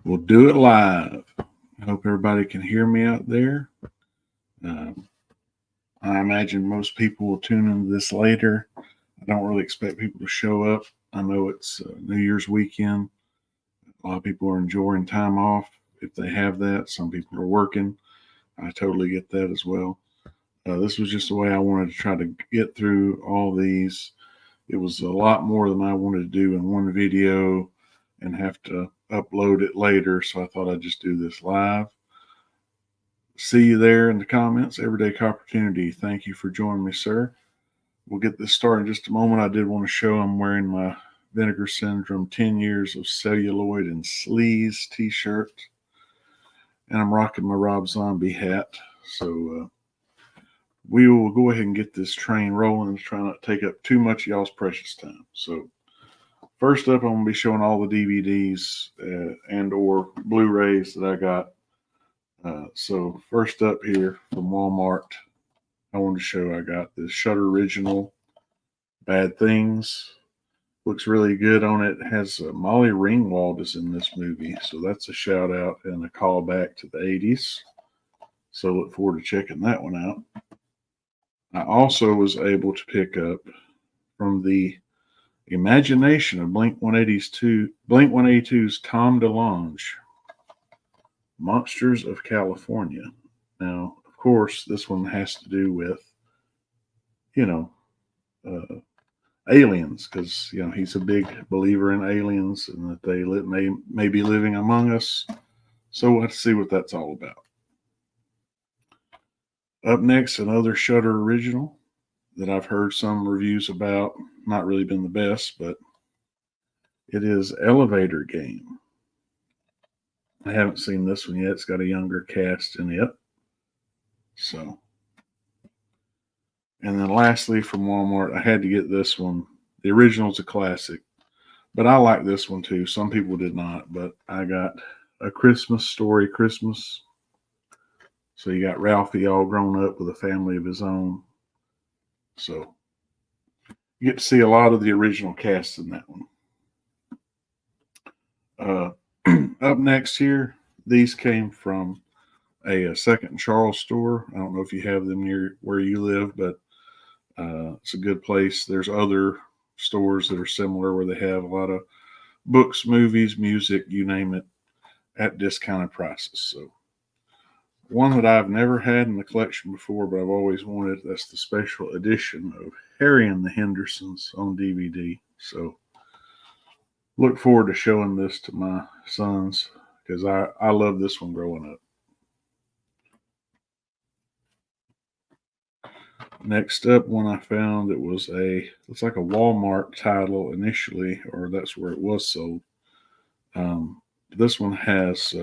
We'll do it live. I hope everybody can hear me out there. Um, I imagine most people will tune into this later. I don't really expect people to show up. I know it's New Year's weekend. A lot of people are enjoying time off if they have that. Some people are working. I totally get that as well. This was just the way I wanted to try to get through all these. It was a lot more than I wanted to do in one video and have to upload it later. So I thought I'd just do this live. See you there in the comments. Everyday Opportunity. Thank you for joining me, sir. We'll get this started in just a moment. I did want to show I'm wearing my Vinegar Syndrome 10 Years of Celluloid and Sleaze t-shirt. And I'm rocking my Rob Zombie hat. So we will go ahead and get this train rolling and try not to take up too much of y'all's precious time. So first up, I'm going to be showing all the DVDs and or Blu-rays that I got. So first up here from Walmart, I wanted to show I got this Shudder Original Bad Things. Looks really good on it. It has Molly Ringwald is in this movie, so that's a shout out and a callback to the 80s. So look forward to checking that one out. I also was able to pick up from the imagination of Blink 182's Tom DeLonge, Monsters of California. Now, of course, this one has to do with, aliens, because he's a big believer in aliens and that they may be living among us. So we'll have to see what that's all about. Up next, another Shudder original that I've heard some reviews about. Not really been the best, but it is Elevator Game. I haven't seen this one yet. It's got a younger cast in it. So, and then lastly from Walmart, I had to get this one. The original's a classic, but I like this one too. Some people did not, but I got A Christmas Story Christmas. So you got Ralphie all grown up with a family of his own. So you get to see a lot of the original cast in that one. Up next here, these came from a Second and Charles store. I don't know if you have them near where you live, but it's a good place. There's other stores that are similar where they have a lot of books, movies, music, you name it, at discounted prices. So one that I've never had in the collection before, but I've always wanted, that's the special edition of Harry and the Hendersons on DVD. So look forward to showing this to my sons because I love this one growing up. Next up, one I found, it was looks like a Walmart title initially, or that's where it was sold. This one has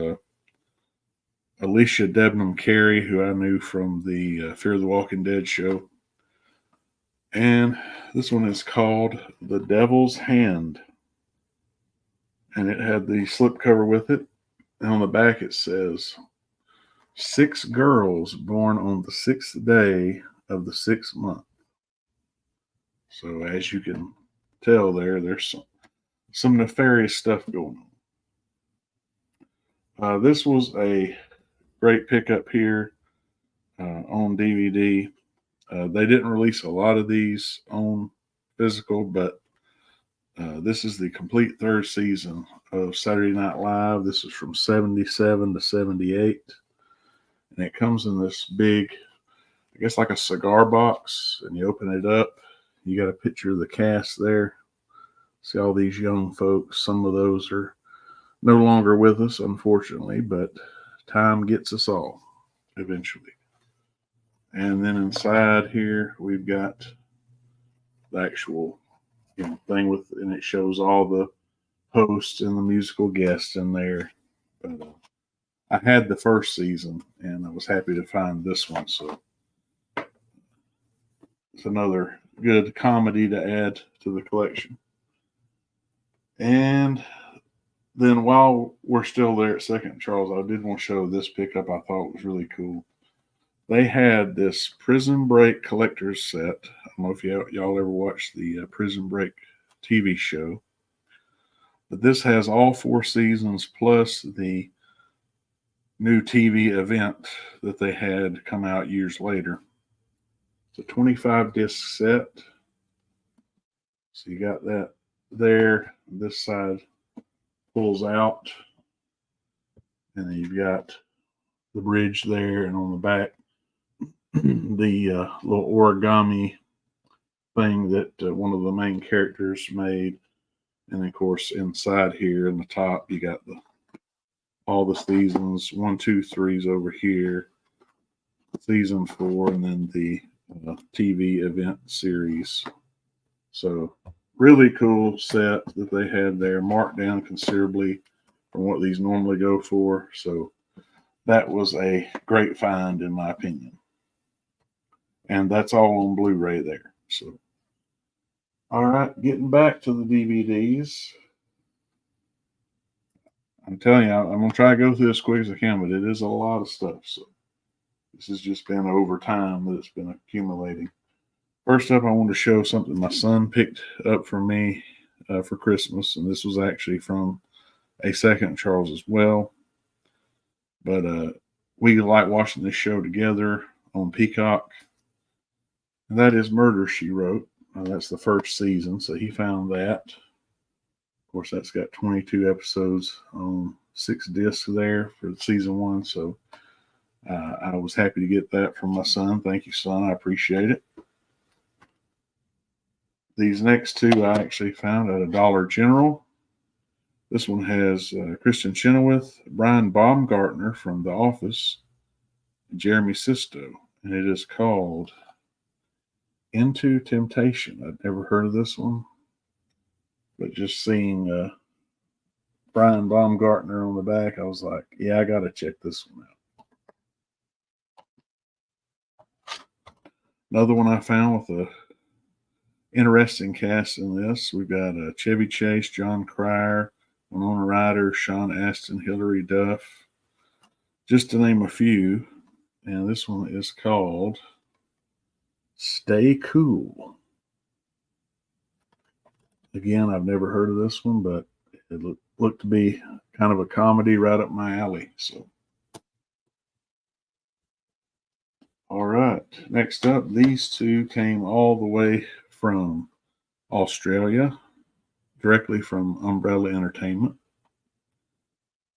Alicia Debnam Carey, who I knew from the Fear the Walking Dead show. And this one is called The Devil's Hand. And it had the slipcover with it. And on the back it says, 6 girls born on the 6th day of the 6th month. So as you can tell there's some nefarious stuff going on. This was a great pickup here on DVD. They didn't release a lot of these on physical, but this is the complete 3rd season of Saturday Night Live. This is from 77 to 78. And it comes in this big, I guess like a cigar box, and you open it up. You got a picture of the cast there. See all these young folks. Some of those are no longer with us, unfortunately, but time gets us all eventually. And then inside here, we've got the actual thing with, and it shows all the hosts and the musical guests in there. But I had the 1st season, and I was happy to find this one. So it's another good comedy to add to the collection. And then while we're still there at Second Charles, I did want to show this pickup I thought was really cool. They had this Prison Break collector's set. I don't know if y'all ever watched the Prison Break TV show. But this has all 4 seasons plus the new TV event that they had come out years later. It's a 25 disc set. So you got that there. This side pulls out. And then you've got the bridge there, and on the back, the little origami thing that one of the main characters made. And of course, inside here in the top, you got all the seasons 1, 2, 3s over here, season 4, and then the TV event series. So, really cool set that they had there, marked down considerably from what these normally go for. So, that was a great find, in my opinion. And that's all on Blu-ray there. So, all right, getting back to the DVDs. I'm telling you, I'm going to try to go through as quick as I can, but it is a lot of stuff. So, this has just been over time that it's been accumulating. First up, I want to show something my son picked up for me for Christmas. And this was actually from a second Charles as well. But we like watching this show together on Peacock. And that is Murder, She Wrote. That's the first season, so he found that. Of course, that's got 22 episodes on 6 discs there for season 1. So I was happy to get that from my son. Thank you, son. I appreciate it. These next 2 I actually found at a Dollar General. This one has Kristen Chenoweth, Brian Baumgartner from The Office, and Jeremy Sisto. And it is called Into Temptation. I'd never heard of this one, but just seeing Brian Baumgartner on the back, I was like, yeah, I got to check this one out. Another one I found with a interesting cast in this. We've got Chevy Chase, John Cryer, Winona Ryder, Sean Astin, Hilary Duff, just to name a few. And this one is called Stay Cool. Again, I've never heard of this one, but it looked to be kind of a comedy right up my alley. So, all right. Next up, these 2 came all the way from Australia, directly from Umbrella Entertainment.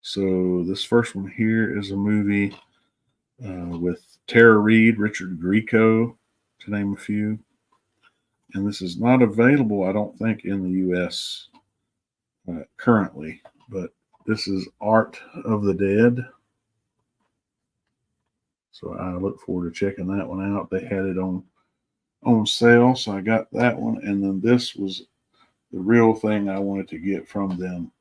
So this first one here is a movie with Tara Reid, Richard Grieco, to name a few. And this is not available, I don't think, in the U.S. Currently. But this is Art of the Dead. So I look forward to checking that one out. They had it on sale, so I got that one. And then this was the real thing I wanted to get from them.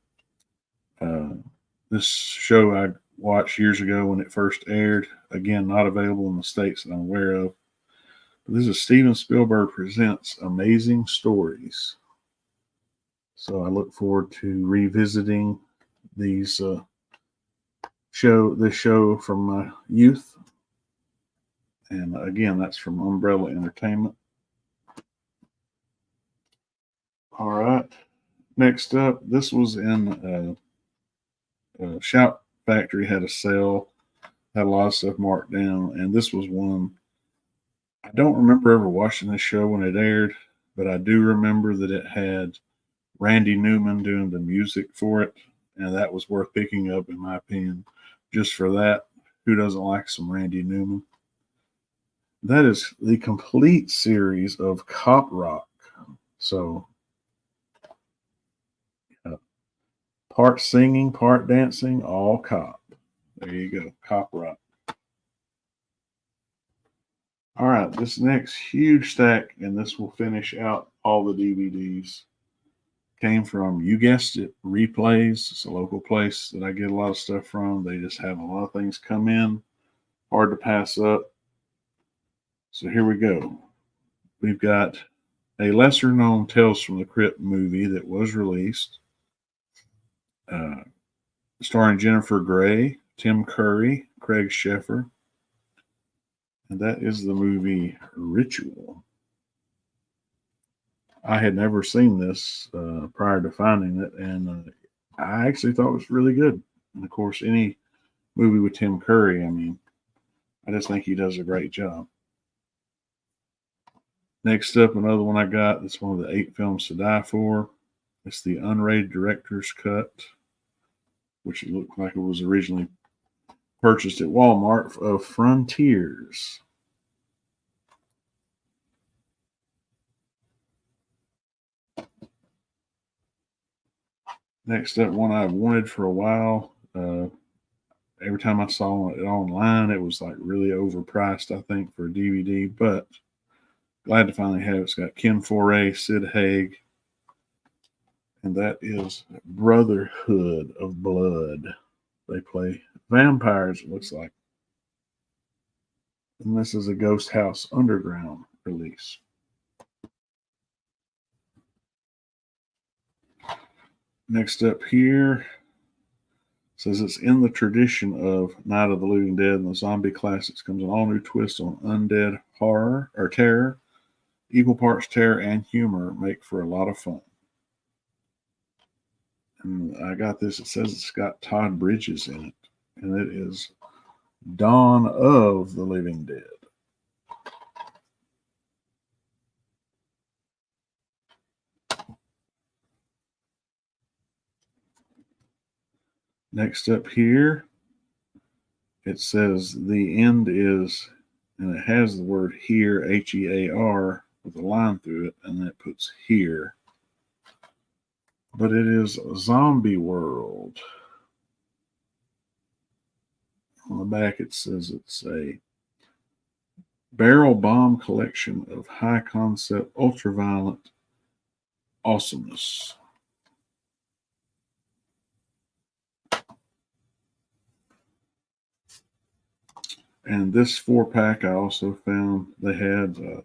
This show I watched years ago when it first aired. Again, not available in the States that I'm aware of. But this is Steven Spielberg Presents Amazing Stories. So I look forward to revisiting this show from my youth. And again, that's from Umbrella Entertainment. All right. Next up, this was in Shout Factory had a sale, had a lot of stuff marked down, and this was one. I don't remember ever watching this show when it aired, but I do remember that it had Randy Newman doing the music for it, and that was worth picking up, in my opinion, just for that. Who doesn't like some Randy Newman? That is the complete series of Cop Rock. So, part singing, part dancing, all cop. There you go, Cop Rock. All right, this next huge stack, and this will finish out all the DVDs, came from, you guessed it, Replays. It's a local place that I get a lot of stuff from. They just have a lot of things come in, hard to pass up. So here we go. We've got a lesser known Tales from the Crypt movie that was released, starring Jennifer Grey, Tim Curry, Craig Sheffer. And that is the movie Ritual. I had never seen this prior to finding it, and I actually thought it was really good. And of course, any movie with Tim Curry, I mean, I just think he does a great job. Next up, another one I got. That's one of the 8 films to die for. It's the unrated director's cut, which looked like it was originally purchased at Walmart, of Frontiers. Next up, one I've wanted for a while. Every time I saw it online, it was like really overpriced, I think, for a DVD, but glad to finally have it. It's got Ken Foray, Sid Haig, and that is Brotherhood of Blood. They play vampires, it looks like. And this is a Ghost House Underground release. Next up here says it's in the tradition of Night of the Living Dead and the zombie classics comes an all new twist on undead horror or terror. Equal parts terror and humor make for a lot of fun. And I got this. It says it's got Todd Bridges in it, and it is Dawn of the Living Dead. Next up here, it says the end is, and it has the word here, Hear, with a line through it, and then it puts here. But it is Zombie World. On the back, it says it's a barrel bomb collection of high concept, ultraviolet awesomeness. And this 4-pack I also found they had,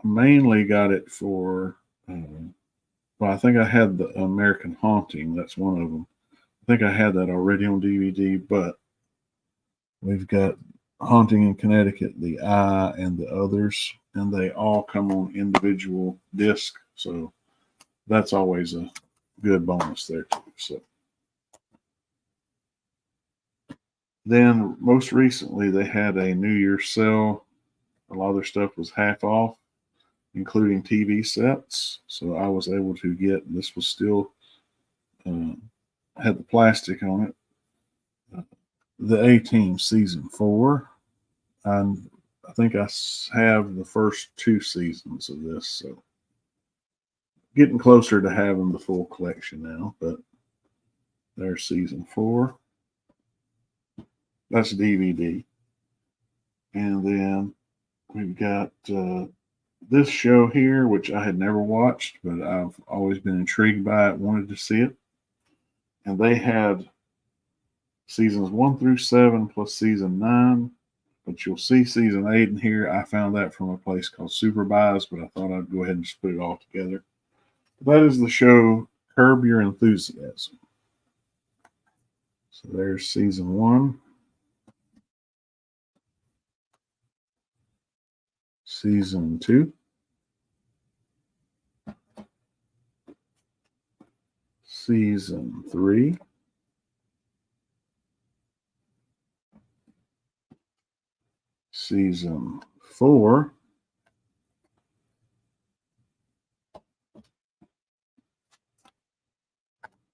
mainly got it for, well, I think I had the American Haunting. That's one of them. I think I had that already on DVD, but we've got Haunting in Connecticut, The Eye, and the others, and they all come on individual disc. So that's always a good bonus there too. So then most recently they had a New Year's sale. A lot of their stuff was half off, including TV sets. So I was able to get, this was still had the plastic on it, the A-Team season 4. And I think I have the first 2 seasons of this, so getting closer to having the full collection now. But there's season 4. That's DVD. And then we've got this show here, which I had never watched, but I've always been intrigued by it, wanted to see it. And they had seasons 1 through 7 plus season 9. But you'll see season 8 in here. I found that from a place called Super Buys, but I thought I'd go ahead and just put it all together. That is the show Curb Your Enthusiasm. So there's season 1. Season 2. Season 3. Season 4.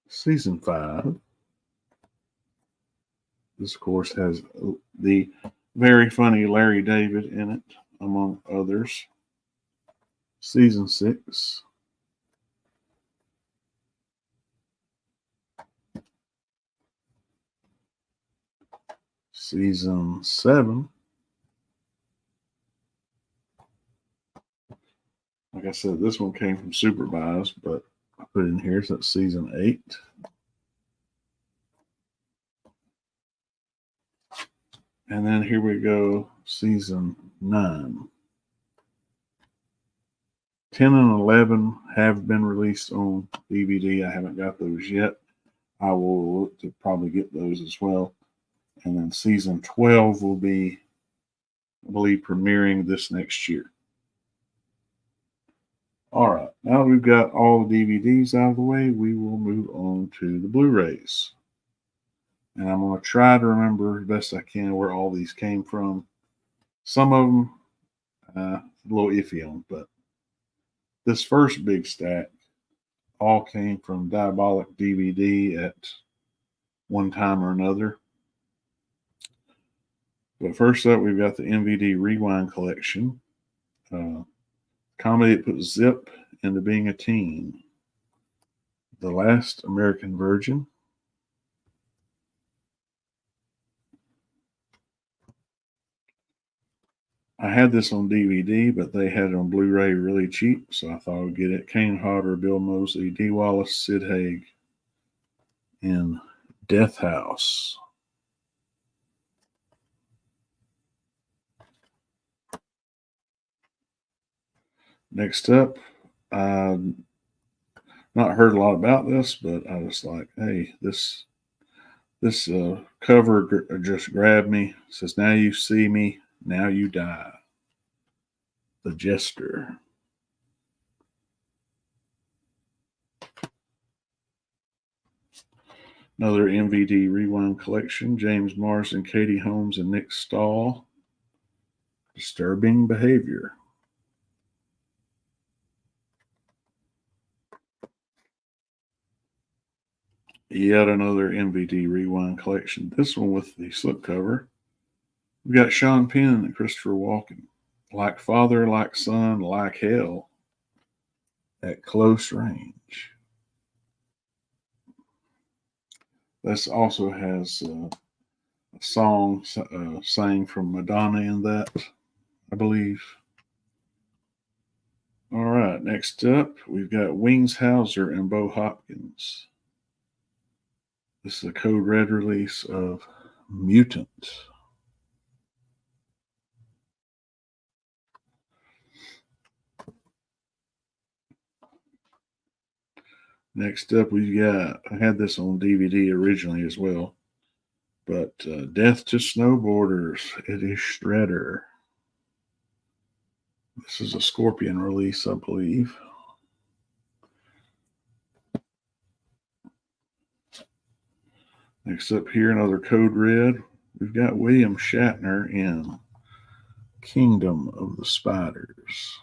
Season 5. This, of course, has the very funny Larry David in it, among others. Season 6. Season 7. Like I said, this one came from Super Buys, but I put it in here, so that's season 8. And then here we go, season 9. 10 and 11 have been released on DVD. I haven't got those yet. I will look to probably get those as well. And then season 12 will be, I believe, premiering this next year. All right. Now that we've got all the DVDs out of the way, we will move on to the Blu-rays. And I'm going to try to remember the best I can where all these came from. Some of them, a little iffy on, but this first big stack all came from Diabolic DVD at one time or another. But first up, we've got the MVD Rewind Collection. Comedy that put Zip into being a teen. The Last American Virgin. I had this on DVD, but they had it on Blu-ray really cheap, so I thought I would get it. Kane Hodder, Bill Moseley, Dee Wallace, Sid Haig, in Death House. Next up, I've not heard a lot about this, but I was like, hey, this cover just grabbed me. It says, "Now you see me, now you die." The Jester. Another MVD Rewind Collection. James Marsden, Katie Holmes, and Nick Stahl. Disturbing Behavior. Yet another MVD Rewind Collection. This one with the slipcover. We got Sean Penn and Christopher Walken. Like father, like son, like hell. At close range. This also has a song sang from Madonna in that, I believe. All right, next up, we've got Wings Hauser and Bo Hopkins. This is a code red release of Mutant. Next up, I had this on DVD originally as well, but Death to Snowboarders, Eddie Shredder. This is a Scorpion release, I believe. Next up here, another code red. We've got William Shatner in Kingdom of the Spiders.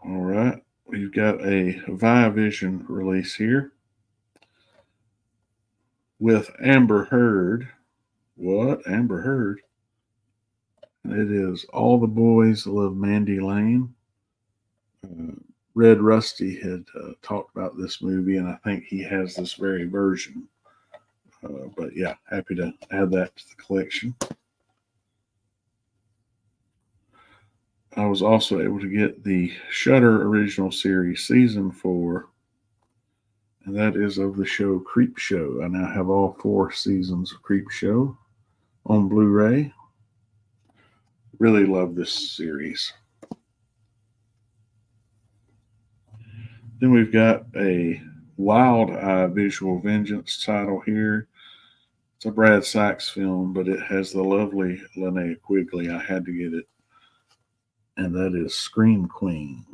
All right, we've got a Viavision release here with Amber Heard. What? Amber Heard? It is All the Boys Love Mandy Lane. Red Rusty had talked about this movie, and I think he has this very version. But yeah, happy to add that to the collection. I was also able to get the Shudder original series season 4, and that is of the show Creep Show. I now have all 4 seasons of Creep Show on Blu-ray. Really love this series. Then we've got a Wild Eye Visual Vengeance title here. It's a Brad Sykes film, but it has the lovely Linnea Quigley. I had to get it. And that is Scream Queen.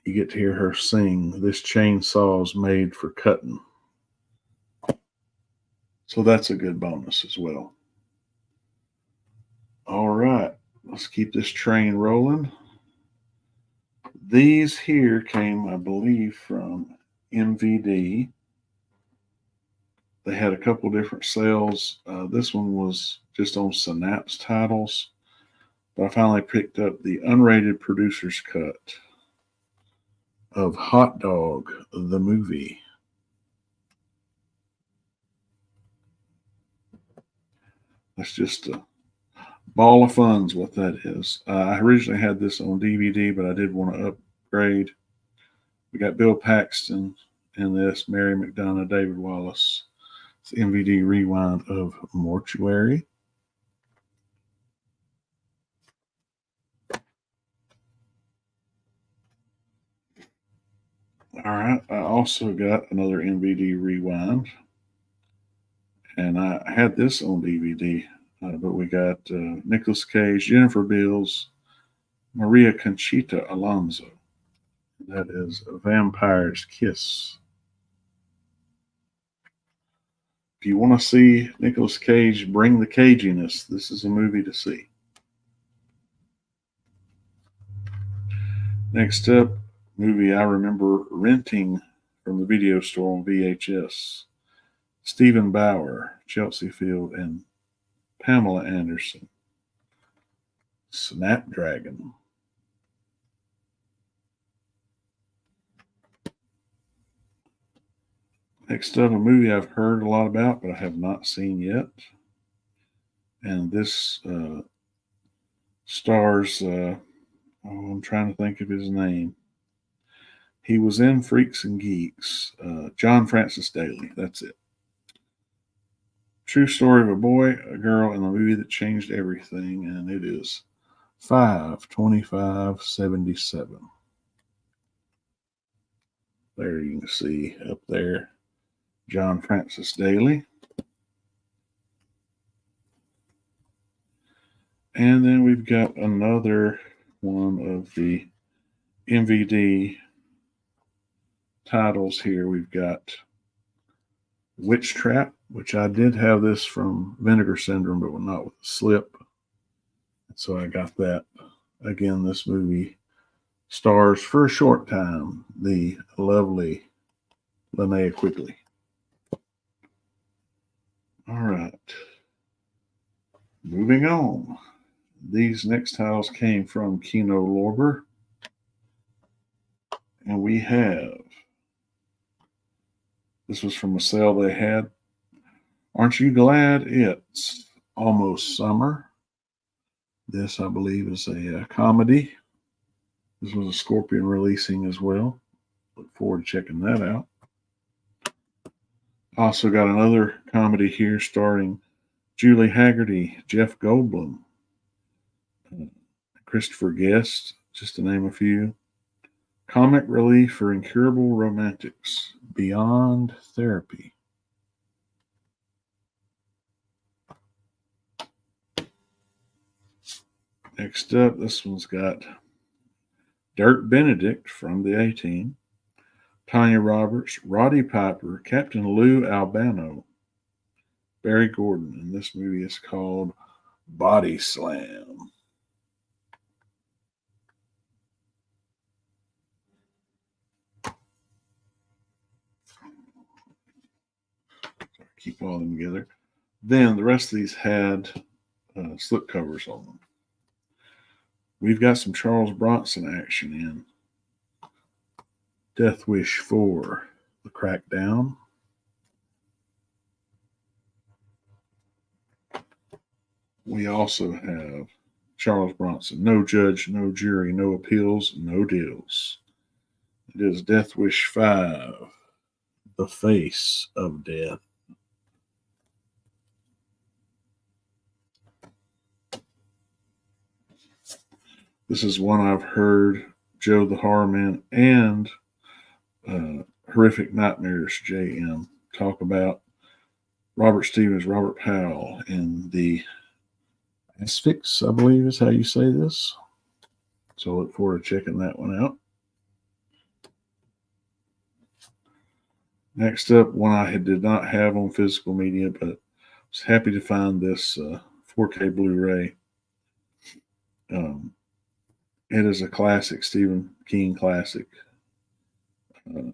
You get to hear her sing, "This chainsaw's made for cutting." So that's a good bonus as well. All right, let's keep this train rolling. These here came, I believe, from MVD. They had a couple different sales. This one was just on Synapse titles, but I finally picked up the unrated producer's cut of Hot Dog, the movie. That's just a ball of fun's what that is. I originally had this on DVD, but I did want to upgrade. We got Bill Paxton in this, Mary McDonough, David Wallace. It's MVD rewind of Mortuary. All right, I also got another MVD rewind, And I had this on DVD, but we got Nicolas Cage, Jennifer Beals, Maria Conchita Alonso. That is A Vampire's Kiss. If you want to see Nicolas Cage bring the caginess, this is a movie to see. Next up, movie I remember renting from the video store on VHS. Stephen Bauer, Chelsea Field, and Pamela Anderson. Snapdragon. Next up, a movie I've heard a lot about, but I have not seen yet. And this stars, I'm trying to think of his name. He was in Freaks and Geeks. John Francis Daly, that's it. True story of a boy, a girl, and a movie that changed everything, and it is 5/25/77. There you can see up there John Francis Daly. And then we've got another one of the MVD titles here. We've got Witch Trap, which I did have this from Vinegar Syndrome, but not with the slip. So I got that. Again, this movie stars for a short time the lovely Linnea Quigley. All right. Moving on. These next titles came from Kino Lorber. And we have, this was from a sale they had. Aren't You Glad It's Almost Summer? This, I believe, is a comedy. This was a Scorpion releasing as well. Look forward to checking that out. Also got another comedy here starring Julie Haggerty, Jeff Goldblum, Christopher Guest, just to name a few. Comic relief for incurable romantics, Beyond Therapy. Next up, this one's got Dirk Benedict from the A-Team, Tanya Roberts, Roddy Piper, Captain Lou Albano, Barry Gordon, and this movie is called Body Slam. Keep all of them together. Then the rest of these had slip covers on them. We've got some Charles Bronson action in Death Wish 4, The Crackdown. We also have Charles Bronson, No Judge, No Jury, No Appeals, No Deals. It is Death Wish 5, The Face of Death. This is one I've heard Joe the Horror Man and Horrific Nightmares JM talk about. Robert Stevens, Robert Powell in the Asphyx, I believe is how you say this. So I look forward to checking that one out. Next up, one I did not have on physical media, but was happy to find this 4K Blu-ray. It is a classic, Stephen King classic.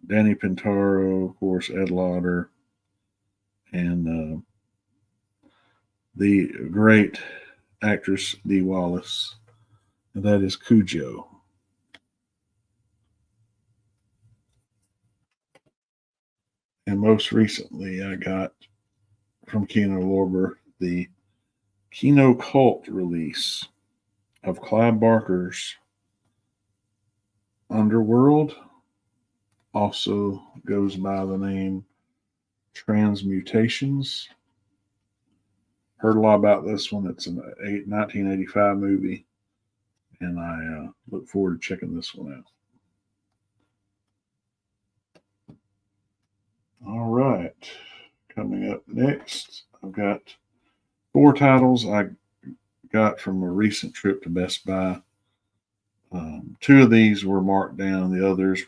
Danny Pintaro, of course, Ed Lauder, and the great actress Dee Wallace, and that is Cujo. And most recently, I got from Kino Lorber the Kino Cult release of Clive Barker's Underworld, also goes by the name Transmutations. Heard a lot about this one. It's a 1985 movie, and I look forward to checking this one out. All right. Coming up next, I've got 4 titles I got from a recent trip to Best Buy. 2 of these were marked down. The others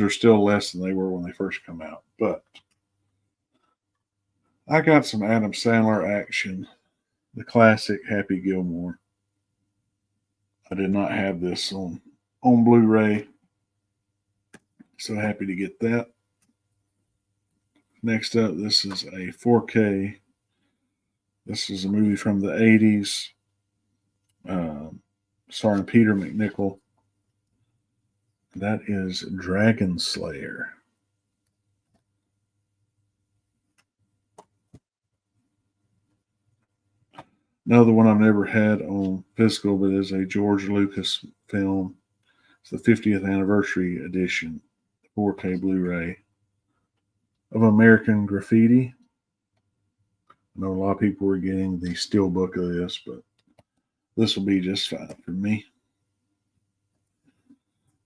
are still less than they were when they first come out. But I got some Adam Sandler action, the classic Happy Gilmore. I did not have this on Blu-ray, so happy to get that. Next up, this is a 4K. This is a movie from the 80s, starring Peter McNichol. That is Dragon Slayer. Another one I've never had on physical, but is a George Lucas film. It's the 50th anniversary edition, 4K Blu-ray of American Graffiti. I know a lot of people were getting the steelbook of this, but this will be just fine for me.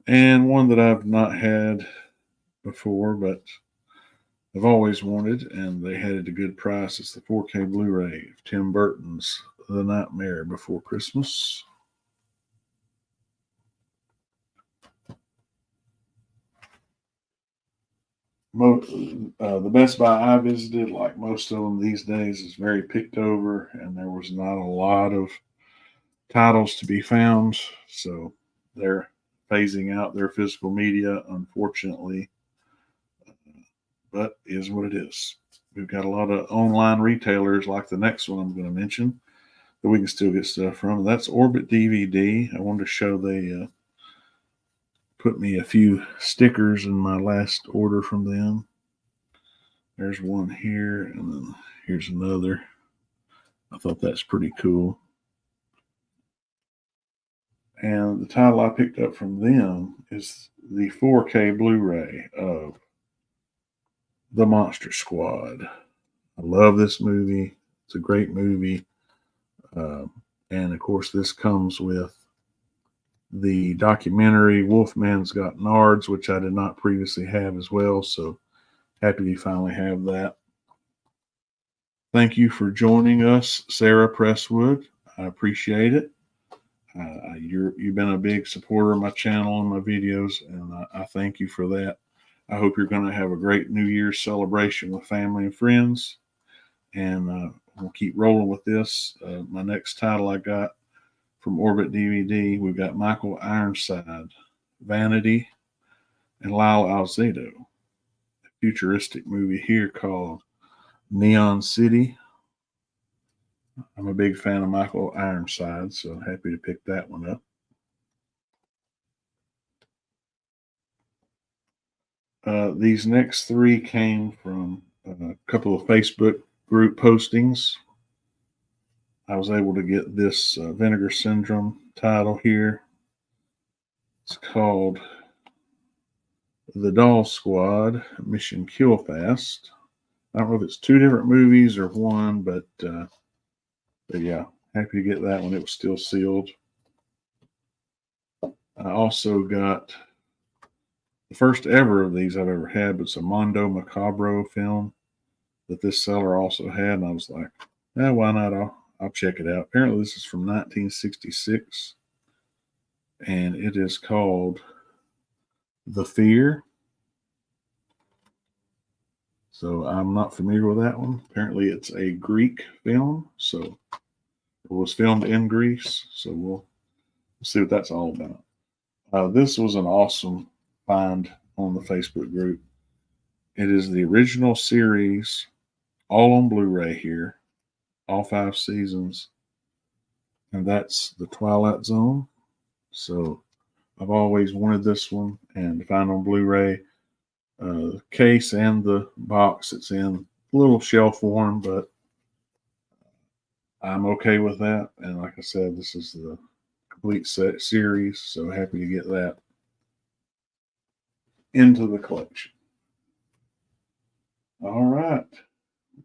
And one that I've not had before, but I've always wanted, and they had it at a good price. It's the 4K Blu-ray of Tim Burton's The Nightmare Before Christmas. The Best Buy I visited, like most of them these days, is very picked over, and there was not a lot of titles to be found. So they're phasing out their physical media, unfortunately, but is what it is. We've got a lot of online retailers like the next one I'm going to mention that we can still get stuff from. That's Orbit DVD. I wanted to show they put me a few stickers in my last order from them. There's one here, and then here's another. I thought that's pretty cool. And the title I picked up from them is the 4K Blu-ray of The Monster Squad. I love this movie. It's a great movie. And of course, this comes with the documentary Wolfman's Got Nards, which I did not previously have as well. So happy to finally have that. Thank you for joining us, Sarah Presswood. I appreciate it. You've been a big supporter of my channel and my videos, and I thank you for that. I hope you're going to have a great New Year's celebration with family and friends, and we'll keep rolling with this. My next title I got from Orbit DVD, we've got Michael Ironside, Vanity, and Lyle Alzado. A futuristic movie here called Neon City. I'm a big fan of Michael Ironside, so happy to pick that one up. These next 3 came from a couple of Facebook group postings. I was able to get this Vinegar Syndrome title here. It's called The Doll Squad, Mission Kill Fast. I don't know if it's 2 different movies or one, but yeah, happy to get that one. It was still sealed. I also got the first ever of these I've ever had, but it's a Mondo Macabro film that this seller also had, and I was like, why not? I'll check it out. Apparently, this is from 1966, and it is called The Fear. So I'm not familiar with that one. Apparently, it's a Greek film, so it was filmed in Greece. So we'll see what that's all about. This was an awesome find on the Facebook group. It is the original series, all on Blu-ray here, all 5 seasons, and that's The Twilight Zone. So I've always wanted this one, and to find on Blu-ray, the case and the box it's in, a little shelf worn, but I'm okay with that. And like I said, this is the complete set series, so happy to get that into the collection. All right,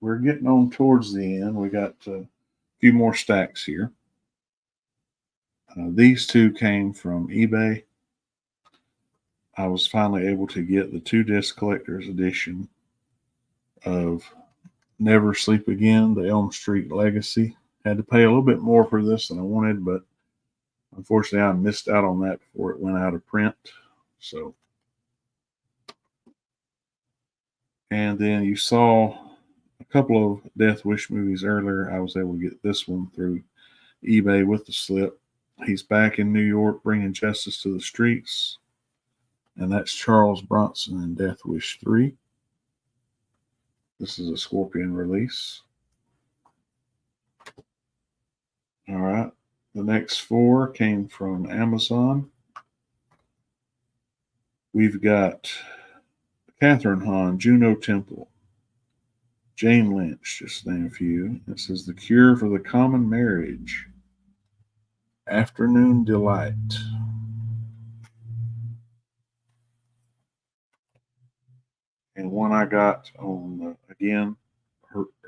we're getting on towards the end. We got a few more stacks here. These 2 came from eBay. I was finally able to get the 2-disc collector's edition of Never Sleep Again, The Elm Street Legacy. Had to pay a little bit more for this than I wanted, but unfortunately I missed out on that before it went out of print. So, and then you saw a couple of Death Wish movies earlier. I was able to get this one through eBay with the slip. He's back in New York bringing justice to the streets. And that's Charles Bronson in Death Wish 3. This is a Scorpion release. All right. The next 4 came from Amazon. We've got Catherine Hahn, Juno Temple, Jane Lynch, just to name a few. This is The Cure for the Common Marriage, Afternoon Delight. And one I got on, again,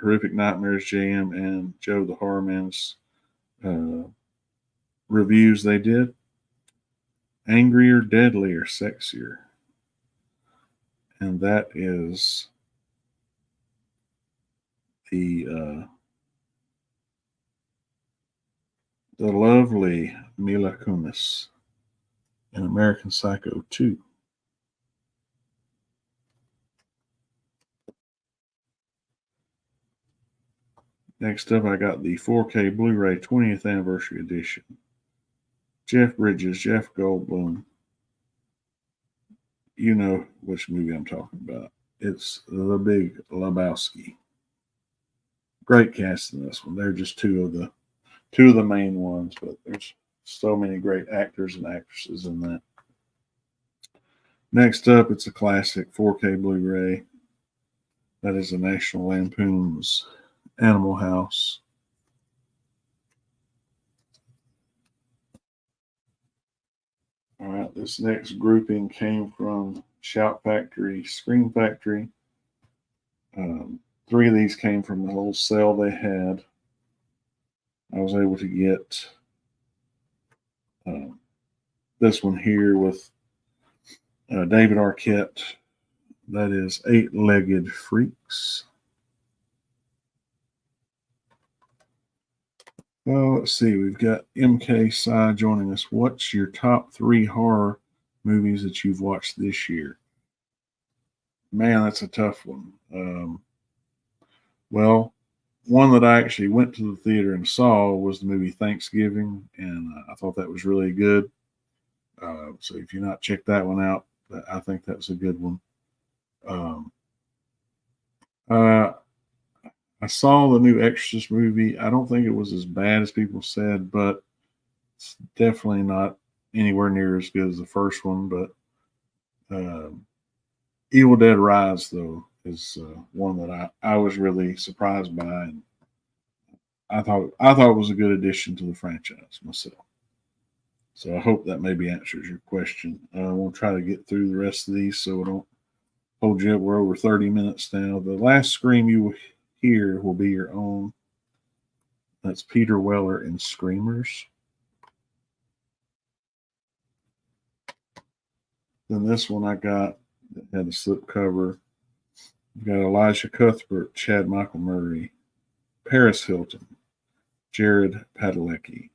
Horrific Nightmares JM and Joe the Horror Man's reviews they did. Angrier, Deadlier, Sexier. And that is the lovely Mila Kunis in American Psycho 2. Next up, I got the 4K Blu-ray 20th Anniversary Edition. Jeff Bridges, Jeff Goldblum. You know which movie I'm talking about. It's The Big Lebowski. Great cast in this one. They're just two of the main ones, but there's so many great actors and actresses in that. Next up, it's a classic 4K Blu-ray. That is the National Lampoon's Animal House. All right, this next grouping came from Shout Factory, Scream Factory. 3 of these came from a little sale they had. I was able to get this one here with David Arquette. That is Eight-Legged Freaks. Well, let's see. We've got MK Psy joining us. What's your top 3 horror movies that you've watched this year? Man, that's a tough one. Well, one that I actually went to the theater and saw was the movie Thanksgiving, and I thought that was really good. So if you've not checked that one out, I think that's a good one. I saw the new Exorcist movie. I don't think it was as bad as people said, but it's definitely not anywhere near as good as the first one. But Evil Dead Rise, though, is one that I was really surprised by, and I thought it was a good addition to the franchise myself. So I hope that maybe answers your question. We'll try to get through the rest of these so we don't hold you up. We're over 30 minutes now. The last scream you will hear will be your own. That's Peter Weller in Screamers. Then this one I got that had a slip cover. We've got Elijah Cuthbert, Chad Michael Murray, Paris Hilton, Jared Padalecki,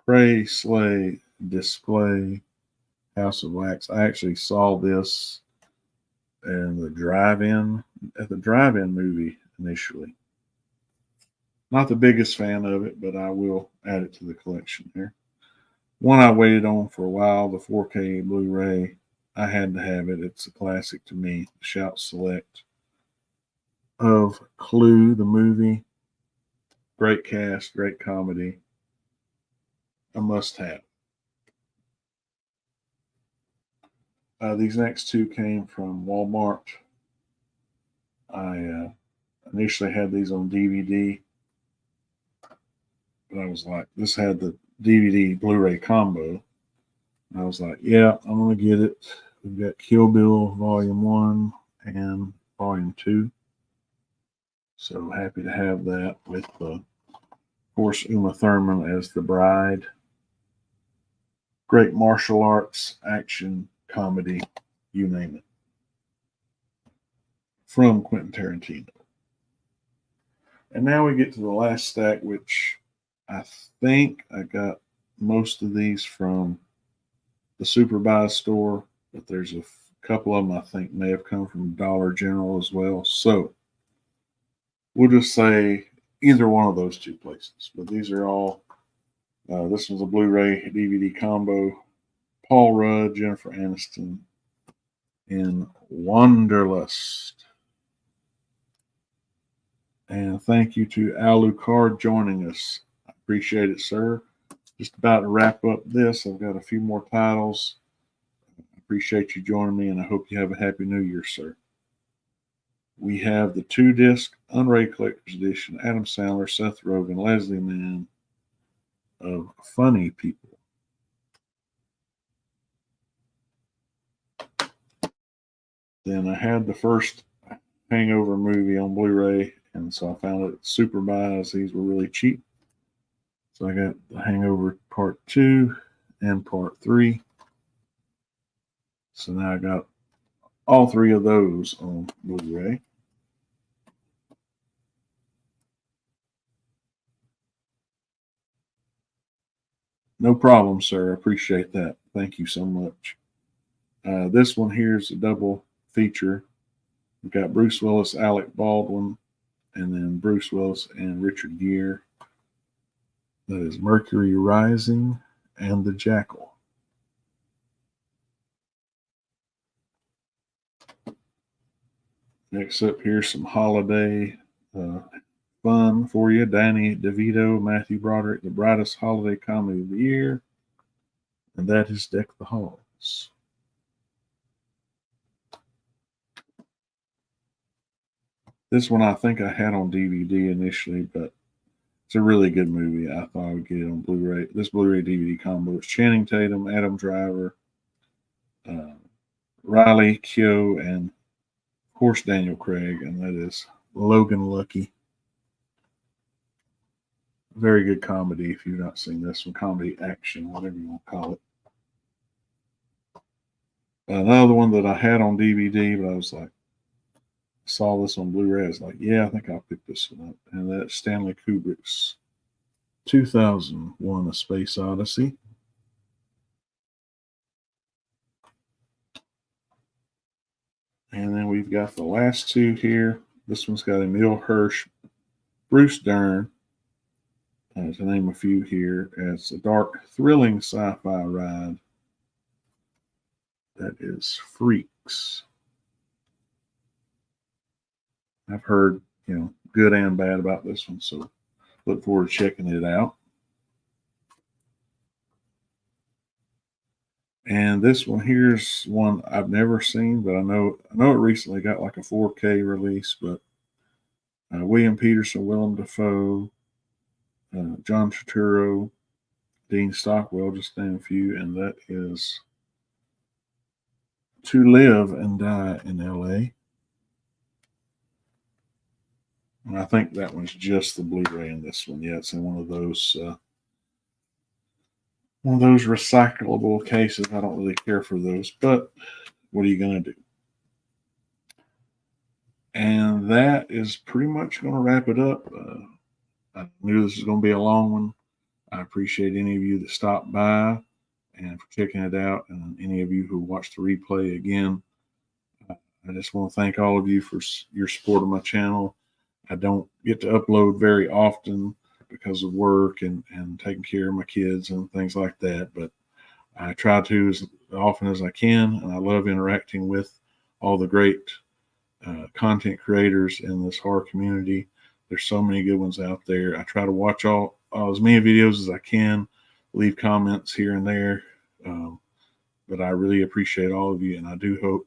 Pray, Slay, Display, House of Wax. I actually saw this in the drive-in movie initially. Not the biggest fan of it, but I will add it to the collection here. One I waited on for a while, the 4K Blu-ray. I had to have it. It's a classic to me. Shout Select of Clue, the movie. Great cast, great comedy. A must-have. These next 2 came from Walmart. I initially had these on DVD, but I was like, this had the DVD Blu-ray combo. And I was like, yeah, I'm going to get it. We've got Kill Bill Volume 1 and Volume 2. So happy to have that with, of course, Uma Thurman as the bride. Great martial arts, action, comedy, you name it. From Quentin Tarantino. And now we get to the last stack, which I think I got most of these from the Superbuy store, but there's a couple of them I think may have come from Dollar General as well. So we'll just say either one of those two places. But these are all, this was a Blu-ray DVD combo. Paul Rudd, Jennifer Aniston in Wanderlust. And thank you to Alucard joining us. I appreciate it, sir. Just about to wrap up this. I've got a few more titles. I appreciate you joining me, and I hope you have a happy new year, sir. We have the 2-disc Unrated Collector's Edition, Adam Sandler, Seth Rogen, Leslie Mann of Funny People. Then I had the first Hangover movie on Blu-ray, and so I found it at Superbuys. These were really cheap. So I got The Hangover Part 2 and Part 3. So now I got all three of those on Blu-ray. No problem, sir. I appreciate that. Thank you so much. This one here is a double feature. We've got Bruce Willis, Alec Baldwin, and then Bruce Willis and Richard Gere. That is Mercury Rising and The Jackal. Next up, here's some holiday fun for you. Danny DeVito, Matthew Broderick, the brightest holiday comedy of the year. And that is Deck the Halls. This one I think I had on DVD initially, but it's a really good movie. I thought I would get it on Blu-ray. This Blu-ray DVD combo is Channing Tatum, Adam Driver, Riley Keough, and of course Daniel Craig, and that is Logan Lucky. Very good comedy if you've not seen this one. Comedy action, whatever you want to call it. Another one that I had on DVD, but I was like, saw this on Blu-ray. I was like, yeah, I think I'll pick this one up. And that's Stanley Kubrick's 2001: A Space Odyssey. And then we've got the last two here. This one's got Emile Hirsch, Bruce Dern, to name a few here. It's a dark, thrilling sci-fi ride. That is Freaks. I've heard, good and bad about this one, so look forward to checking it out. And this one here's one I've never seen, but I know it recently got like a 4K release. But William Peterson, Willem Dafoe, John Turturro, Dean Stockwell, just to name a few, and that is To Live and Die in L.A. And I think that one's just the Blu-ray in this one. Yeah, it's in one of those recyclable cases. I don't really care for those, but what are you going to do? And that is pretty much going to wrap it up. I knew this was going to be a long one. I appreciate any of you that stopped by and for checking it out, and any of you who watched the replay again. I just want to thank all of you for your support of my channel. I don't get to upload very often because of work and taking care of my kids and things like that, but I try to as often as I can, and I love interacting with all the great content creators in this horror community. There's so many good ones out there. I try to watch all as many videos as I can, leave comments here and there, but I really appreciate all of you, and I do hope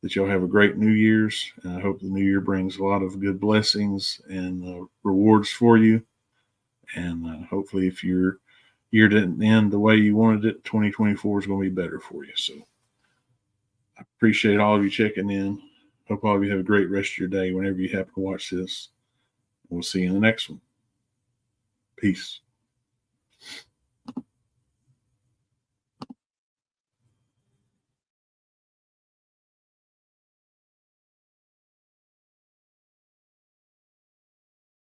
that you'll have a great New Year's, and I hope the new year brings a lot of good blessings and rewards for you. And hopefully, if your year didn't end the way you wanted it, 2024 is going to be better for you. So I appreciate all of you checking in. Hope all of you have a great rest of your day whenever you happen to watch this. We'll see you in the next one. Peace.